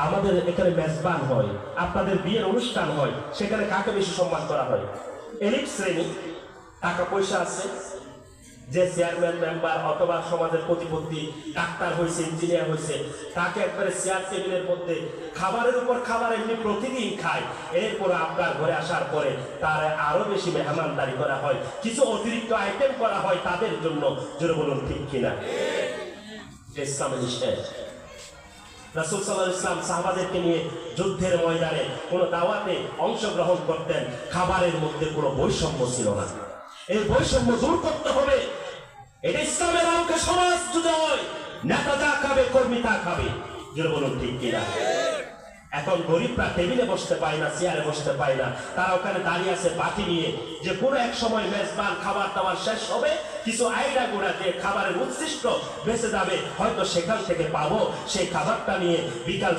আমাদের এখানে মেজবান হয়, আপনাদের বিয়ের অনুষ্ঠান হয়, সেখানে কাকে বেশি সম্মান করা হয়? এলিট শ্রেণী, টাকা পয়সা আছে, যে চেয়ারম্যান মেম্বার অথবা সমাজের প্রতিপত্তি, ডাক্তার হয়েছে, ইঞ্জিনিয়ার হয়েছে, তাকে একবারে চেয়ার টেবিলের মধ্যে খাবারের উপর খাবার এমনি প্রতিদিন খায়। এরপর আপনার ঘরে আসার পরে তার আরো বেশি মেহমানদারি করা হয়, কিছু অতিরিক্ত আইটেম করা হয় তাদের জন্য। জোরে বলুন ঠিক কিনা? ইসলামের নিষেধ। রাসূল সাল্লাল্লাহু আলাইহি ওয়াসাল্লাম সাহাবাদেরকে নিয়ে যুদ্ধের ময়দানে কোনো দাওয়াতে অংশগ্রহণ করতেন, খাবারের মধ্যে কোনো বৈষম্য ছিল না। এই বৈষম্য দূর করতে হবে। এটা ইসলামের আলোকে সমাজ যদি হয়, নেতা যা খাবে কর্মী তা খাবে। যেটা বলুন ঠিক কিনা? এখন গরিবরা টেবিলে বসতে পায় না, চেয়ারে বসতে পায় না, তারা ওখানে দাঁড়িয়ে আছে বাটি নিয়ে, যে কোনো এক সময় মেজবান খাবার দাবার শেষ হবে, কিছু আইডা গোড়া যে খাবারের উচ্ছিষ্ট বেঁচে যাবে, হয়তো সেখান থেকে পাবো, সেই খাবারটা নিয়ে বিকাল